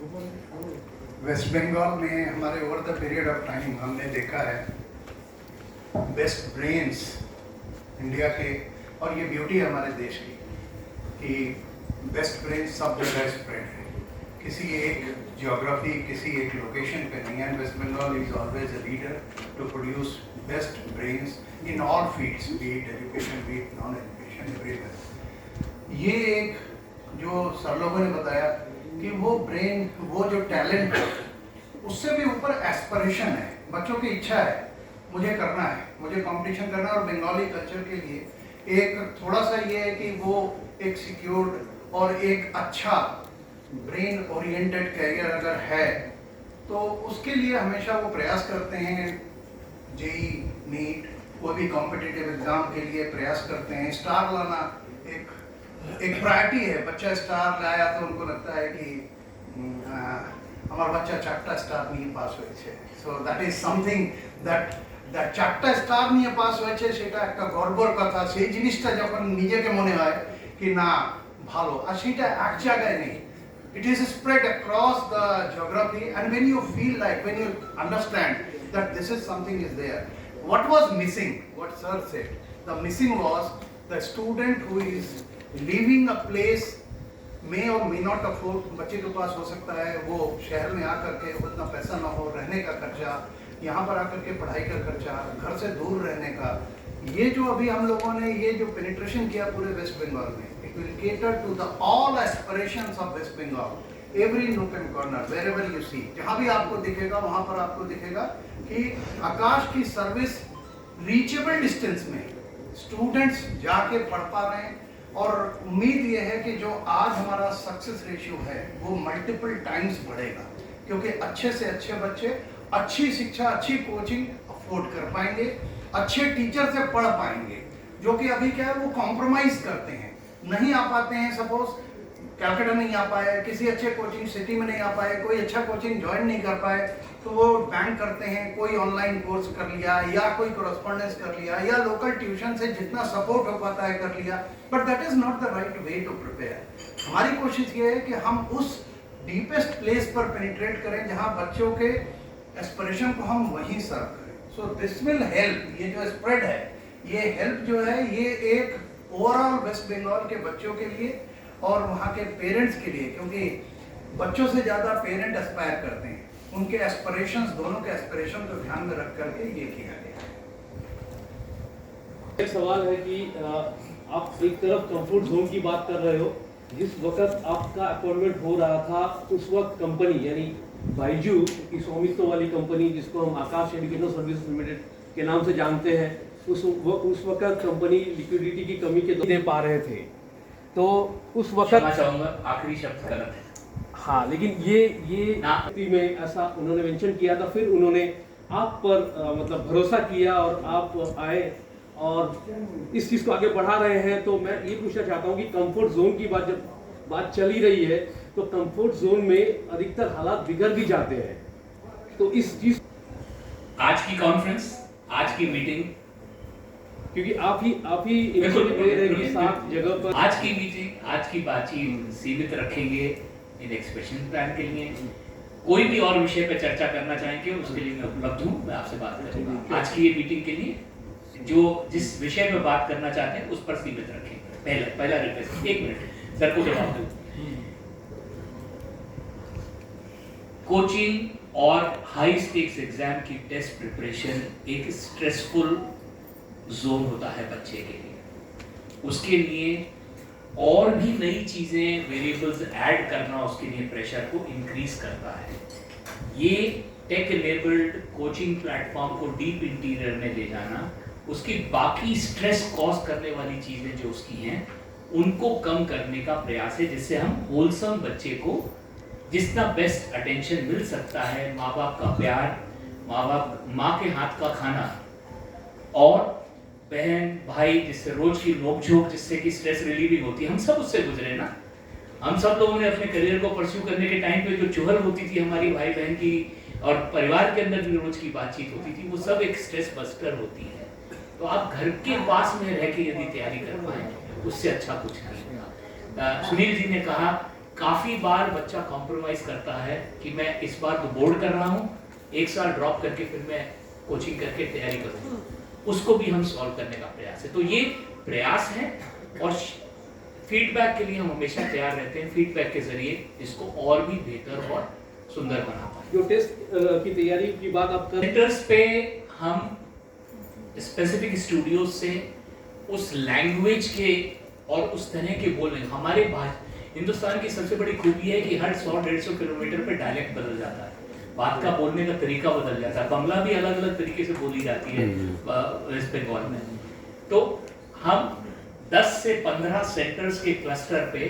Waste Bengal में हमारे over the period of time हमने देखा है बेस्ट ब्रेन्स इंडिया के, और ये ब्यूटी है हमारे देश की कि बेस्ट ब्रेन्स सब जगह स्प्रेड है, किसी एक जियोग्राफी किसी एक लोकेशन पे नहीं है। West Bengal is always a leader to produce best brains in all fields, be it education, be it non education, everywhere. ये एक जो सर लोगों ने बताया कि वो ब्रेन, वो जो टैलेंट है, उससे भी ऊपर एस्पिरेशन है, बच्चों की इच्छा है, मुझे करना है, मुझे कंपटीशन करना है। और बंगाली कल्चर के लिए एक थोड़ा सा ये है कि वो एक सिक्योर्ड और एक अच्छा ब्रेन ओरिएंटेड कैरियर अगर है तो उसके लिए हमेशा वो प्रयास करते हैं। जेई, नीट, कोई भी कॉम्पिटिटिव एग्जाम के लिए प्रयास करते हैं। स्टार लाना एक प्रायोरिटी है। बच्चा स्टार लाया तो उनको लगता है कि हमारा बच्चा चार्टा स्टार नहीं पास हुए। So that is something that charter star नहीं पास हुए सेटा একটা গর্বর কথা। সেই জিনিসটা যখন নিজেকে মনে হয় कि না ভালো, আর সেটা এক জায়গায় নেই, it is spread across the geography, and when you feel like, when you understand that this is something is there. What was missing, what sir said, the missing was the student who is leaving a place may or may not afford। बच्चे के पास हो सकता है वो शहर में आकर के उतना पैसा ना हो, रहने का खर्चा, यहाँ पर आकर के पढ़ाई का खर्चा, घर से दूर रहने का। ये जो अभी हम लोगों ने ये जो पेनिट्रेशन किया पूरे वेस्ट बंगाल में, it will cater to the all aspirations of West Bengal, every nook and corner, wherever you see, जहाँ भी आपको दिखेगा वहाँ पर आपको दिखेगा कि आकाश की सर्विस रीचेबल डिस्टेंस में स्टूडेंट्स जाके पढ़ पा रहे हैं। और उम्मीद ये है कि जो आज हमारा सक्सेस रेशियो है वो मल्टीपल टाइम्स बढ़ेगा, क्योंकि अच्छे से अच्छे बच्चे अच्छी शिक्षा, अच्छी कोचिंग अफोर्ड कर पाएंगे, अच्छे टीचर से पढ़ पाएंगे। जो कि अभी क्या है, वो कॉम्प्रोमाइज करते हैं, नहीं आ पाते हैं। सपोज कैलकाटा नहीं आ पाए, किसी अच्छे कोचिंग सिटी में नहीं आ पाए, कोई अच्छा कोचिंग ज्वाइन नहीं कर पाए, तो वो बैंक करते हैं, कोई ऑनलाइन कोर्स कर लिया या कोई कोरस्पॉन्डेंस कर लिया या लोकल ट्यूशन से जितना सपोर्ट हो पाता है कर लिया। But that is not the right way to prepare. हमारी कोशिश ये है कि हम उस डीपेस्ट प्लेस पर पेनिट्रेट करें जहां बच्चों के एस्पिरेशन को हम वहीं सर्व करें। So this will help. ये जो स्प्रेड है, ये हेल्प जो है, ये एक ओवरऑल वेस्ट बंगाल के बच्चों के लिए और वहाँ के पेरेंट्स के लिए, क्योंकि बच्चों से ज़्यादा पेरेंट एस्पायर करते हैं, उनके एस्पिरेशंस, दोनों के एस्पिरेशन को ध्यान में रख करके ये किया गया है। एक सवाल है कि आप एक तरफ कंफर्ट जोन की बात कर रहे हो, जिस वक्त आपका अपॉइंटमेंट हो रहा था उस वक्त कंपनी यानी बाइजू की स्वामित्व वाली कंपनी, जिसको हम आकाश एजुकेशनल सर्विसेज लिमिटेड के नाम से जानते हैं, उस वक्त कंपनी लिक्विडिटी की कमी के दे पा रहे थे। तो उस वक्त आखिरी शब्द गलत है। हाँ, लेकिन ये में ऐसा उन्होंने मेंशन किया था। फिर उन्होंने आप पर मतलब भरोसा किया और आप आए और इस चीज़ को आगे बढ़ा रहे हैं। तो मैं ये पूछना चाहता हूँ कि कंफर्ट जोन की जब बात चली रही है तो कंफर्ट जोन में अधिकतर हालात बिगड़ भी जाते हैं। तो इस चीज आज की कॉन्फ्रेंस, आज की मीटिंग, क्योंकि आप ही इनिशिएटिव ले रहे हैं कि 7 जगह पर आज की मीटिंग, आज की बातचीत सीमित रखेंगे इन एक्सपेंशन प्लान के लिए। कोई भी और विषय पर चर्चा करना चाहेंगे उसके लिए मैं उपलब्ध हूँ, मैं आपसे बात करूँगा। आज की ये मीटिंग के लिए जो जिस विषय पर बात करना चाहते हैं उस पर सीमित रखेंगे। पहला रिक्वेस्ट। 1 मिनट सर को जवाब दूँ। कोचिंग और हाई स्टेक्स एग्जाम की टेस्ट प्रिपरेशन एक स्ट्रेसफुल जोन होता है बच्चे के लिए। उसके लिए और भी नई चीजें, वेरिएबल्स ऐड करना उसके लिए प्रेशर को इंक्रीज करता है। ये टेक एनेबल्ड कोचिंग प्लेटफॉर्म को डीप इंटीरियर में ले जाना, उसकी बाकी स्ट्रेस कॉज करने वाली चीजें जो उसकी हैं उनको कम करने का प्रयास है, जिससे हम होलसम बच्चे को जितना बेस्ट अटेंशन मिल सकता है, माँ बाप का प्यार, माँ के हाथ का खाना और बहन भाई जिससे रोज की नोकझोंक, जिससे कि स्ट्रेस रिलीविंग होती है। हम सब उससे गुजरे ना। हम सब लोगों ने अपने करियर को परस्यू करने के टाइम पे जो चुहल होती थी हमारी भाई बहन की और परिवार के अंदर जो रोज की बातचीत होती थी, वो सब एक स्ट्रेस बस्टर होती है। तो आप घर के पास में रह के यदि तैयारी कर पाए उससे अच्छा कुछ नहीं होगा। सुनील जी ने कहा काफ़ी बार बच्चा कॉम्प्रोमाइज़ करता है कि मैं इस बार तो बोर्ड कर रहा हूँ, एक साल ड्रॉप करके फिर मैं कोचिंग करके तैयारी करूँगा, उसको भी हम सॉल्व करने का प्रयास है। तो ये प्रयास है और फीडबैक के लिए हम हमेशा तैयार रहते हैं। फीडबैक के जरिए इसको और भी बेहतर और सुंदर बनाता है। जो टेस्ट की तैयारी की बात आप कर सेंटर्स पे हम स्पेसिफिक स्टूडियोज से उस लैंग्वेज के और उस तरह के बोल रहे हैं। हमारे हिंदुस्तान की सबसे बड़ी खूबी है कि हर 100-150 किलोमीटर पे डायलेक्ट बदल जाता है, बात का बोलने का तरीका बदल जाता है। बंगला भी अलग अलग तरीके से बोली जाती है वेस्ट बंगाल में। तो हम 10 से 15 सेंटर्स के क्लस्टर पे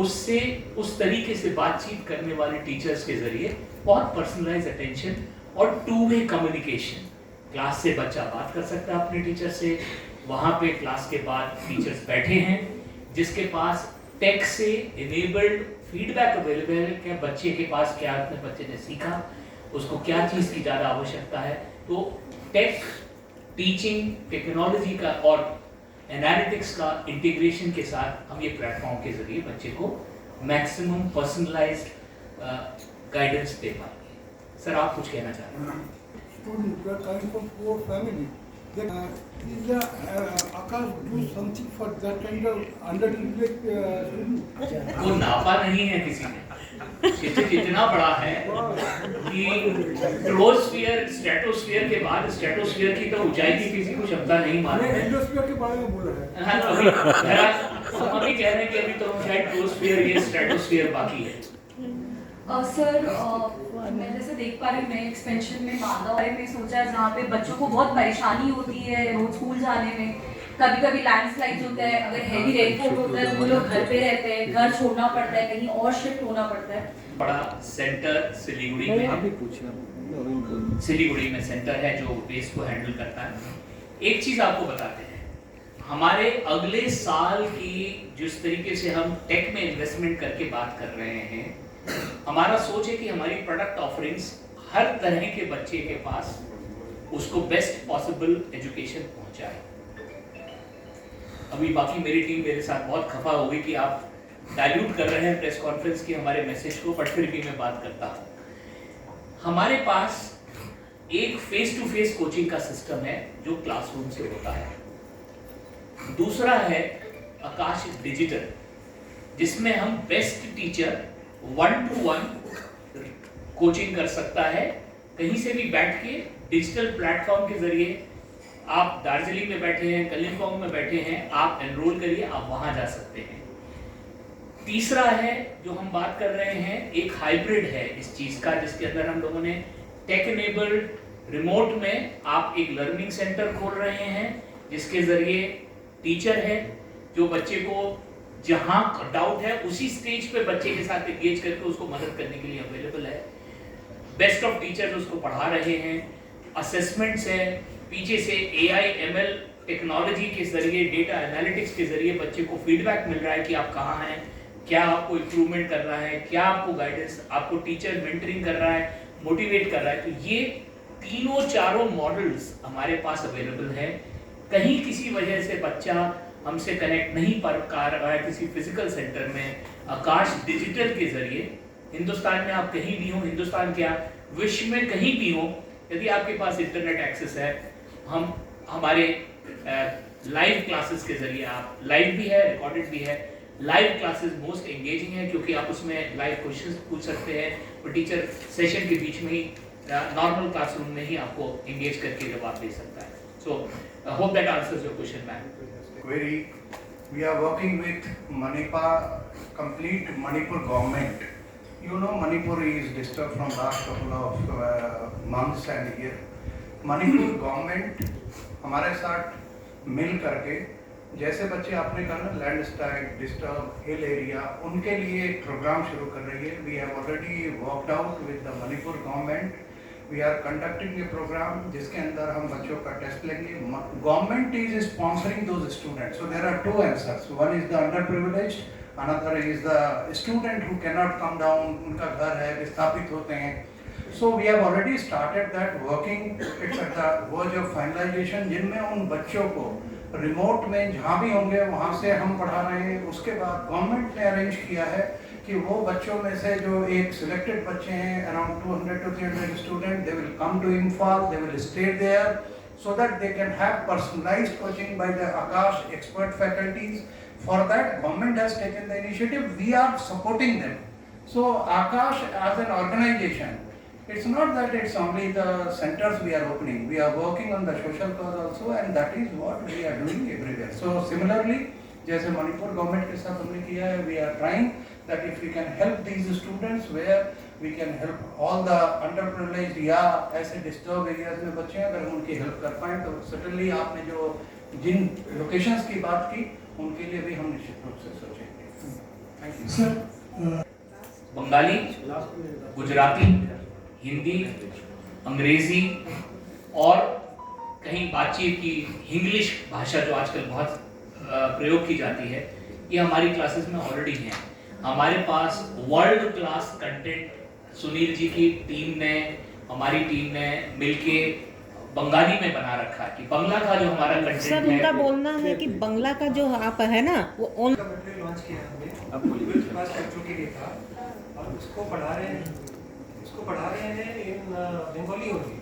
उससे उस तरीके से बातचीत करने वाले टीचर्स के जरिए बहुत पर्सनलाइज अटेंशन और टू वे कम्युनिकेशन, क्लास से बच्चा बात कर सकता है अपने टीचर से, वहाँ पे क्लास के बाद टीचर्स बैठे हैं जिसके पास टेक से इनेबल्ड फीडबैक अवेलेबल है कि बच्चे के पास क्या, अपने बच्चे ने सीखा, उसको क्या चीज़ की ज़्यादा आवश्यकता है। तो टेक, टीचिंग, टेक्नोलॉजी का और एनालिटिक्स का इंटीग्रेशन के साथ हम ये प्लेटफॉर्म के जरिए बच्चे को मैक्सिमम पर्सनलाइज्ड गाइडेंस दे पाएंगे। सर आप कुछ कहना चाह रहे हैं? Students were coming from poor family. Then, is Akash do something for that kind of underprivileged student? वो नापा नहीं है किसी ने, शिक्षक इतना बड़ा है कि ट्रोस्फियर स्ट्रेटोस्फियर के बाद स्ट्रेटोस्फियर की तो ऊंचाई की किसी को क्षमता नहीं मालूम है। एंडोस्फीयर के बारे में बोल रहे हैं। हाँ, हम अभी कह रहे हैं कि अभी तो हम शायद ट्रोस्फियर या स्ट्रेटोस्फियर बाकी है। सर मैं जैसे देख पा रही हूँ नए एक्सपेंशन में मालदा बारे में सोचा है जहाँ पे बच्चों को बहुत परेशानी होती है रोज स्कूल जाने में, कभी कभी लैंडस्लाइड होता है, अगर हैवी रेनफॉल होता है वो लोग घर पे रहते हैं, घर छोड़ना पड़ता है, कहीं और शिफ्ट होना पड़ता है। बड़ा सेंटर सिलीगुड़ी में है, सिलीगुड़ी में सेंटर है जो वेस्ट को हैंडल करता है। एक चीज आपको बताते हैं, हमारे अगले साल की जिस तरीके से हम टेक में इन्वेस्टमेंट करके बात कर रहे हैं, हमारा सोच है कि हमारी प्रोडक्ट ऑफरिंग्स हर तरह के बच्चे के पास उसको बेस्ट पॉसिबल एजुकेशन पहुंचाए। अभी बाकी मेरी टीम मेरे साथ बहुत खफा हो गई कि आप डाइल्यूट कर रहे हैं प्रेस कॉन्फ्रेंस की हमारे मैसेज को, बट फिर भी मैं बात करता हूं। हमारे पास एक फेस टू फेस कोचिंग का सिस्टम है जो क्लासरूम से होता है, दूसरा है आकाश डिजिटल जिसमें हम बेस्ट टीचर 1-to-1 कोचिंग कर सकता है कहीं से भी बैठ के डिजिटल प्लेटफॉर्म के जरिए। आप दार्जिलिंग में बैठे हैं, कलिम्पोंग में बैठे हैं, आप एनरोल करिए, आप वहां जा सकते हैं। तीसरा है जो हम बात कर रहे हैं, एक हाइब्रिड है इस चीज का जिसके अंदर हम लोगों ने टेक एनेबल्ड रिमोट में आप एक लर्निंग सेंटर खोल रहे हैं जिसके जरिए टीचर है जो बच्चे को जहां डाउट है उसी स्टेज पे बच्चे के साथ एंगेज करके उसको मदद करने के लिए अवेलेबल है। बेस्ट ऑफ टीचर्स उसको पढ़ा रहे हैं, असेसमेंट्स है, पीछे से AI ML टेक्नोलॉजी के जरिए, डेटा एनालिटिक्स के जरिए बच्चे को फीडबैक मिल रहा है कि आप कहाँ हैं, क्या आपको इम्प्रूवमेंट कर रहा है, क्या आपको गाइडेंस, आपको टीचर मेंटरिंग कर रहा है, मोटिवेट कर रहा है। तो ये तीनों चारों मॉडल्स हमारे पास अवेलेबल है। कहीं किसी वजह से बच्चा हमसे कनेक्ट नहीं कर रहा है किसी फिजिकल सेंटर में, आकाश डिजिटल के जरिए हिंदुस्तान में आप कहीं भी हो, हिंदुस्तान क्या विश्व में कहीं भी हो, यदि आपके पास इंटरनेट एक्सेस है, हम हमारे लाइव क्लासेस के जरिए, आप लाइव भी है, रिकॉर्डेड भी है, लाइव क्लासेस मोस्ट एंगेजिंग है क्योंकि आप उसमें लाइव क्वेश्चंस पूछ सकते हैं और टीचर सेशन के बीच में ही नॉर्मल क्लासरूम में ही आपको एंगेज करके जवाब दे सकता है। So hope that answers your question ma'am. Query. We are working with complete Manipur government. You know Manipur is disturbed from last couple of months and year. Manipur government हमारे साथ मिल करके जैसे बच्चे आपने कहा ना लैंडस्लाइड, डिस्टर्ब, हिल एरिया, उनके लिए एक प्रोग्राम शुरू कर रही है। We have already worked out with the Manipur government. We are conducting a program जिसके अंदर हम बच्चों का टेस्ट लेंगे। Government is sponsoring those students. So there are two answers. One is the underprivileged, another is the student who cannot come down. उनका घर है, विस्थापित होते हैं। So we have already started that working. It's at the verge of finalization जिनमें उन बच्चों को रिमोट में जहाँ भी होंगे वहाँ से हम पढ़ा रहे हैं। उसके बाद गवर्नमेंट ने अरेंज किया है कि कि वो बच्चों में से जो एक सिलेक्टेड बच्चे हैं around 200 to 300 student, they will come to Imphal, they will stay there so that they can have personalized coaching by the Akash expert faculties. For that, government has taken the initiative. We are supporting them. So Akash as an organization, it's not that it's only the centers we are opening. We are working on the social cause also, and that is what we are doing everywhere. So similarly, जैसे Manipur government के साथ हमने किया है, we are trying that if we can help these students where we can help all the underprivileged या ऐसे disturb areas में बच्चे हैं, अगर हम उनकी हेल्प कर पाएँ तो certainly आपने जो जिन लोकेशंस की बात की उनके लिए भी हम निश्चित रूप से सोचेंगे. Thank you sir. Bengali, Gujarati, Hindi, अंग्रेजी और कहीं बातचीत की इंग्लिश भाषा जो आजकल बहुत प्रयोग की जाती है, ये हमारी क्लासेस में ऑलरेडी हैं. हमारे पास world class content Sunil ji की टीम ने, हमारी टीम ने मिलके बंगाली में बना रखा है कि बंगला का जो हमारा कंटेंट सर है, उनका बोलना है कि बंगला का जो आप है ना वो ऑन मटेरियल लॉन्च किया हमने क्लास बच्चों के लिए था और उसको पढ़ा रहे हैं इन बंगाली ओनली.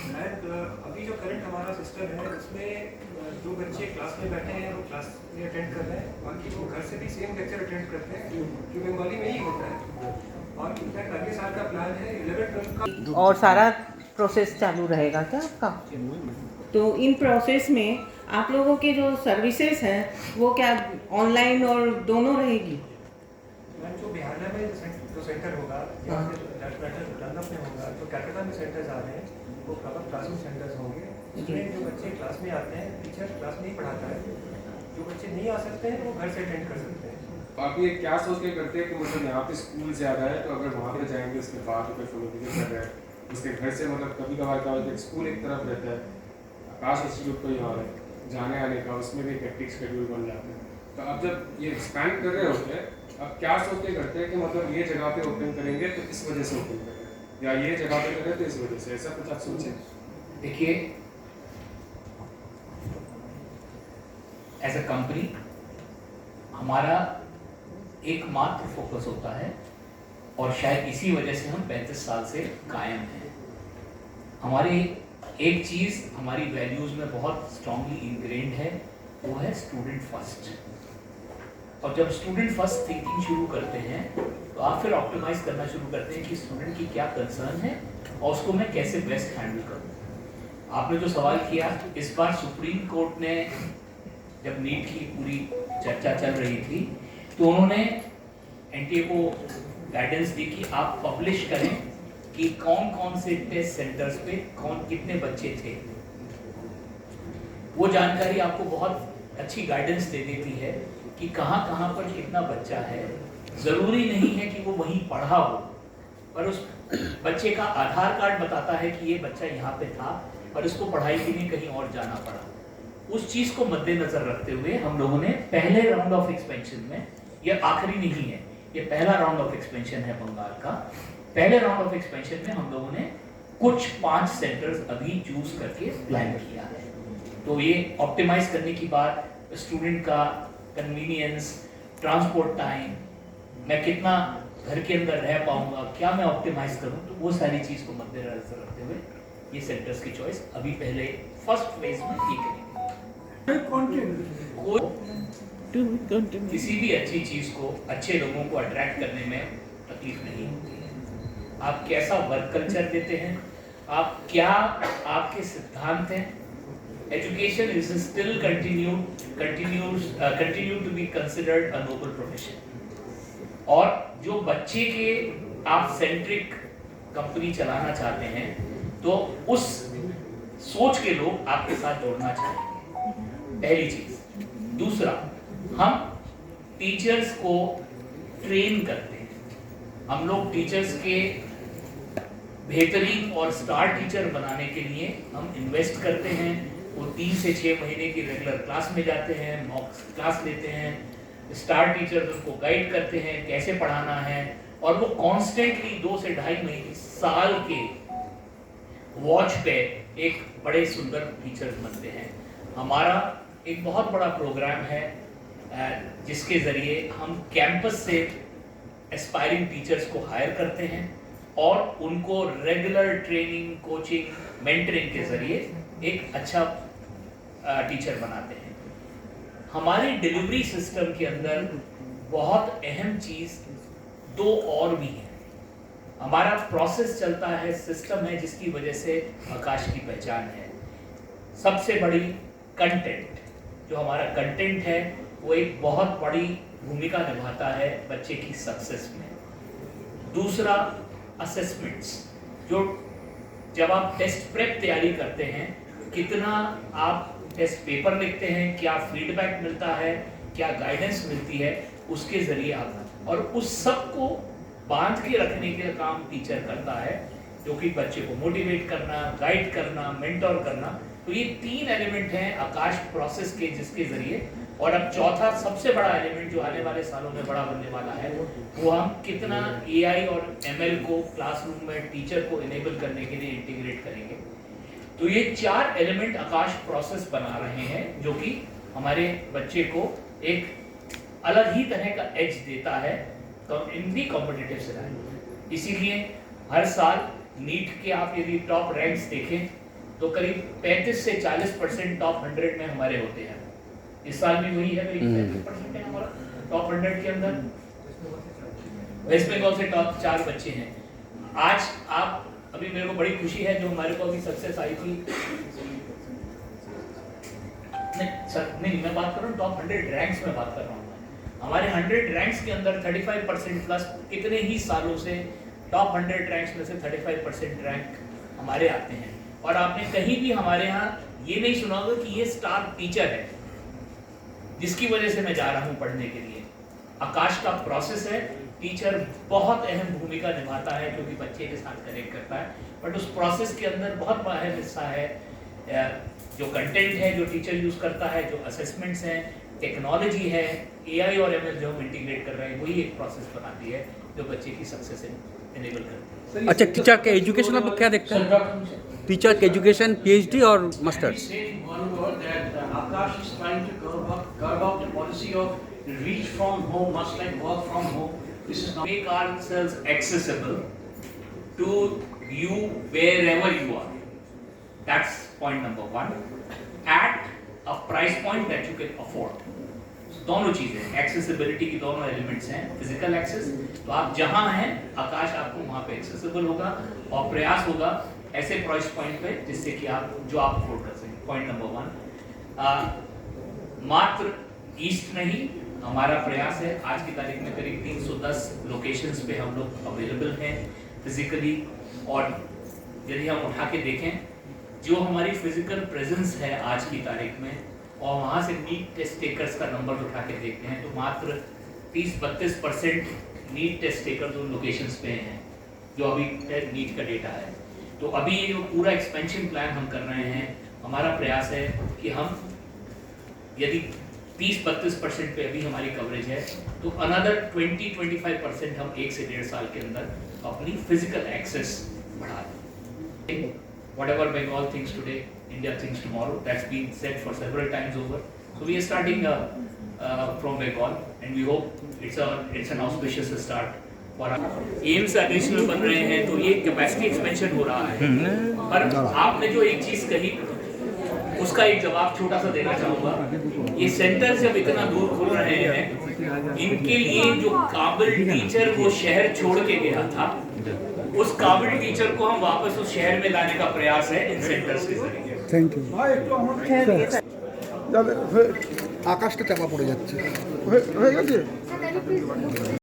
एंड अभी जो करंट हमारा सिस्टम है उसमें जो बच्चे क्लास में बैठे हैं वो क्लास में अटेंड कर रहे हैं, बाकी वो घर से भी सेम लेक्चर अटेंड करते हैं जो बंगाली में ही होता है. और इनफैक्ट अगले साल का प्लान है 11-12 का. और सारा प्रोसेस चालू रहेगा क्या आपका? तो इन प्रोसेस में आप लोगों के जो सर्विसेज हैं वो क्या ऑनलाइन और दोनों रहेगी? मैम जो बिहार में जो सेंटर होगा या लंदन में होगा, जो कैलकाटा में सेंटर्स आ रहे हैं वो प्रॉपर क्लासरूम सेंटर्स होंगे. इसमें जो बच्चे क्लास में आते हैं टीचर क्लास में ही पढ़ाता है, जो बच्चे नहीं आ सकते हैं वो घर से अटेंड कर सकते हैं. आप ये क्या सोच के करते हैं कि मतलब यहाँ पे स्कूल ज़्यादा है तो अगर वहाँ पे जाएंगे उसके बाद कोई कम्युनिकेट कर रहे हैं उसके घर से, मतलब कभी कभार क्या होता है स्कूल एक तरफ रहता है, आकाश इंस्टीट्यूट कोई और है, जाने आने का उसमें भी एक हेक्टिक शेड्यूल बन जाता है. तो अब जब ये एक्सपैंड कर रहे होते हैं, अब क्या सोच के करते हैं कि मतलब ये जगह पे ओपन करेंगे तो इस वजह से ओपन करें या ये जगह पे करें तो इस वजह से, ऐसा कुछ आप सोचें? देखिए एज अ कंपनी हमारा एकमात्र फोकस होता है और शायद इसी वजह से हम 35 साल से कायम हैं. हमारी एक चीज हमारी वैल्यूज में बहुत स्ट्रांगली इनग्रेन्ड है, वो है स्टूडेंट फर्स्ट. और जब स्टूडेंट फर्स्ट थिंकिंग शुरू करते हैं तो आप फिर ऑप्टिमाइज करना शुरू करते हैं कि स्टूडेंट की क्या कंसर्न है और उसको मैं कैसे बेस्ट हैंडल करूं. आपने जो सवाल किया, इस बार सुप्रीम कोर्ट ने जब नीट की पूरी चर्चा चल रही थी तो उन्होंने एनटीए को गाइडेंस दी कि आप पब्लिश करें कि कौन कौन से टेस्ट सेंटर्स पे कौन कितने बच्चे थे. वो जानकारी आपको बहुत अच्छी गाइडेंस दे देती है कि कहाँ कहाँ पर कितना बच्चा है. ज़रूरी नहीं है कि वो वहीं पढ़ा हो, पर उस बच्चे का आधार कार्ड बताता है कि ये बच्चा यहाँ पे था और इसको पढ़ाई के लिए कहीं और जाना पड़ा. उस चीज़ को मद्देनजर रखते हुए हम लोगों ने पहले राउंड ऑफ एक्सपेंशन में, ये आखिरी नहीं है, ये पहला राउंड ऑफ एक्सपेंशन है बंगाल का, पहले राउंड ऑफ एक्सपेंशन में हम लोगों ने कुछ 5 सेंटर्स अभी चूज करके प्लान किया है. तो ये ऑप्टिमाइज करने की बात, स्टूडेंट का कन्वीनियंस, ट्रांसपोर्ट टाइम, मैं कितना घर के अंदर रह पाऊंगा, क्या मैं ऑप्टिमाइज करूं, तो वो सारी चीज़ को मद्देनजर रखते हुए ये सेंटर्स की चॉइस अभी पहले फर्स्ट फेज में ये करेंगे. किसी भी अच्छी चीज को, अच्छे लोगों को अट्रैक्ट करने में तकलीफ नहीं होती है. आप कैसा वर्क कल्चर देते हैं, आप क्या आपके सिद्धांत हैं. Education is still continue to be considered a noble profession. और जो बच्चे के आप सेंट्रिक कंपनी चलाना चाहते हैं तो उस सोच के लोग आपके साथ जोड़ना चाहेंगे, पहली चीज. दूसरा, हम टीचर्स को ट्रेन करते हैं. हम लोग टीचर्स के बेहतरीन और स्टार टीचर बनाने के लिए हम इन्वेस्ट करते हैं. वो 3 से 6 महीने की रेगुलर क्लास में जाते हैं, मॉक क्लास लेते हैं, स्टार टीचर उनको गाइड करते हैं कैसे पढ़ाना है, और वो कॉन्स्टेंटली 2 से 2.5 महीने साल के वॉच पे एक बड़े सुंदर टीचर्स बनते हैं. हमारा एक बहुत बड़ा प्रोग्राम है जिसके ज़रिए हम कैंपस से एस्पायरिंग टीचर्स को हायर करते हैं और उनको रेगुलर ट्रेनिंग, कोचिंग, मेंटरिंग के जरिए एक अच्छा टीचर बनाते हैं। हमारे डिलीवरी सिस्टम के अंदर बहुत अहम चीज दो और भी है। हमारा प्रोसेस चलता है, सिस्टम है, जिसकी वजह से आकाश की पहचान है। सबसे बड़ी कंटेंट, जो हमारा कंटेंट है वो एक बहुत बड़ी भूमिका निभाता है बच्चे की सक्सेस में। दूसरा असेसमेंट्स, जो जब आप टेस्ट प्रेप तैयारी करते हैं, कितना आप टेस्ट पेपर लिखते हैं, क्या फीडबैक मिलता है, क्या गाइडेंस मिलती है, उसके जरिए आप, और उस सब को बांध के रखने का काम टीचर करता है, जो कि बच्चे को मोटिवेट करना, गाइड करना, मेंटोर करना। तो ये 3 एलिमेंट हैं आकाश प्रोसेस के, जिसके जरिए, और अब चौथा सबसे बड़ा एलिमेंट जो आने वाले सालों में बड़ा बनने वाला है, वो हम कितना AI और ML को क्लासरूम में टीचर को इनेबल करने के लिए इंटीग्रेट करेंगे। तो ये 4 एलिमेंट आकाश प्रोसेस बना रहे हैं, जो कि हमारे बच्चे को एक अलग ही तरह का एज देता है इन दी कॉम्पिटिटिव सिनेरियो। इसीलिए हर साल नीट के आप यदि टॉप रैंक्स देखें तो करीब 35 से 40% टॉप 100 में हमारे होते हैं। इस साल भी वही है, 35% है हमारा टॉप 100 के अंदर। वेस्ट बंगाल से टॉप 4 बच्चे हैं। आज आप, अभी मेरे को बड़ी खुशी है जो हमारे को अभी सक्सेस आई थी, नहीं मैं बात कर रहा हूँ टॉप 100 रैंक्स में बात कर रहा हूँ। हमारे 100 रैंक्स के अंदर 35% प्लस कितने ही सालों से टॉप 100 रैंक्स में से 35% रैंक हमारे आते हैं। और आपने कहीं भी हमारे यहाँ ये नहीं सुना होगा कि ये स्टार टीचर है जिसकी वजह से मैं जा रहा हूँ पढ़ने के लिए। आकाश का प्रोसेस है, टीचर बहुत अहम भूमिका निभाता है क्योंकि बच्चे के साथ कनेक्ट करता है, बट उस प्रोसेस के अंदर बहुत बड़ा अहम हिस्सा है जो कंटेंट है जो टीचर यूज करता है, जो असेसमेंट्स हैं, टेक्नोलॉजी है, AI और ML जो हम इंटीग्रेट कर रहे हैं, वही एक प्रोसेस बनाती है जो बच्चे की सक्सेस इनेबल करती है। अच्छा, टीचर के एजुकेशन आप क्या देखते हैं? टीचर के एजुकेशन PhD और masters. Akash is trying to curve out the policy of reach from home, much like work from home. This is not Make ourselves accessible to you wherever you are. That's point number 1. At a price point that you can afford. दोनों चीजें, accessibility की दोनों elements हैं। Physical access, तो आप जहां हैं आकाश आपको वहां पे एक्सेसिबल होगा, और प्रयास होगा ऐसे प्राइस पॉइंट पे जिससे कि आप जो आप अफोर्ड कर सकें। पॉइंट नंबर 1, मात्र ईस्ट नहीं, हमारा प्रयास है आज की तारीख में करीब 310 लोकेशंस पे हम लोग अवेलेबल हैं फिजिकली। और यदि हम उठा के देखें जो हमारी फिजिकल प्रेजेंस है आज की तारीख में, और वहाँ से नीट टेस्ट टेकर्स का नंबर उठा के देखते हैं, तो मात्र 30-32% नीट टेस्ट टेकर्स उन लोकेशंस पे हैं जो अभी नीट का डेटा है। तो अभी ये जो पूरा एक्सपेंशन प्लान हम कर रहे हैं, हमारा प्रयास है कि हम यदि 30-32% पे अभी हमारी कवरेज है, तो अनदर 20-25% हम 1 से 1.5 साल के अंदर अपनी फिजिकल एक्सेस बढ़ा दें। Whatever Bengal thinks today, India thinks tomorrow. That's been said for several times over. So we are starting from Bengal, and we hope it's an auspicious start. AIIMS additional बन रहे हैं तो ये capacity expansion हो रहा है। पर आपने जो एक चीज कही उसका एक जवाब छोटा सा देना चाहूँगा। ये सेंटर जब इतना दूर खुल रहे हैं, इनके लिए जो काबिल टीचर वो शहर छोड़ के गया था, उस काबिल टीचर को हम वापस उस शहर में लाने का प्रयास है इन सेंटर्स के जरिए। Thank you. আকাশটা চাপা পড়ে যাচ্ছে হয়ে গেছে।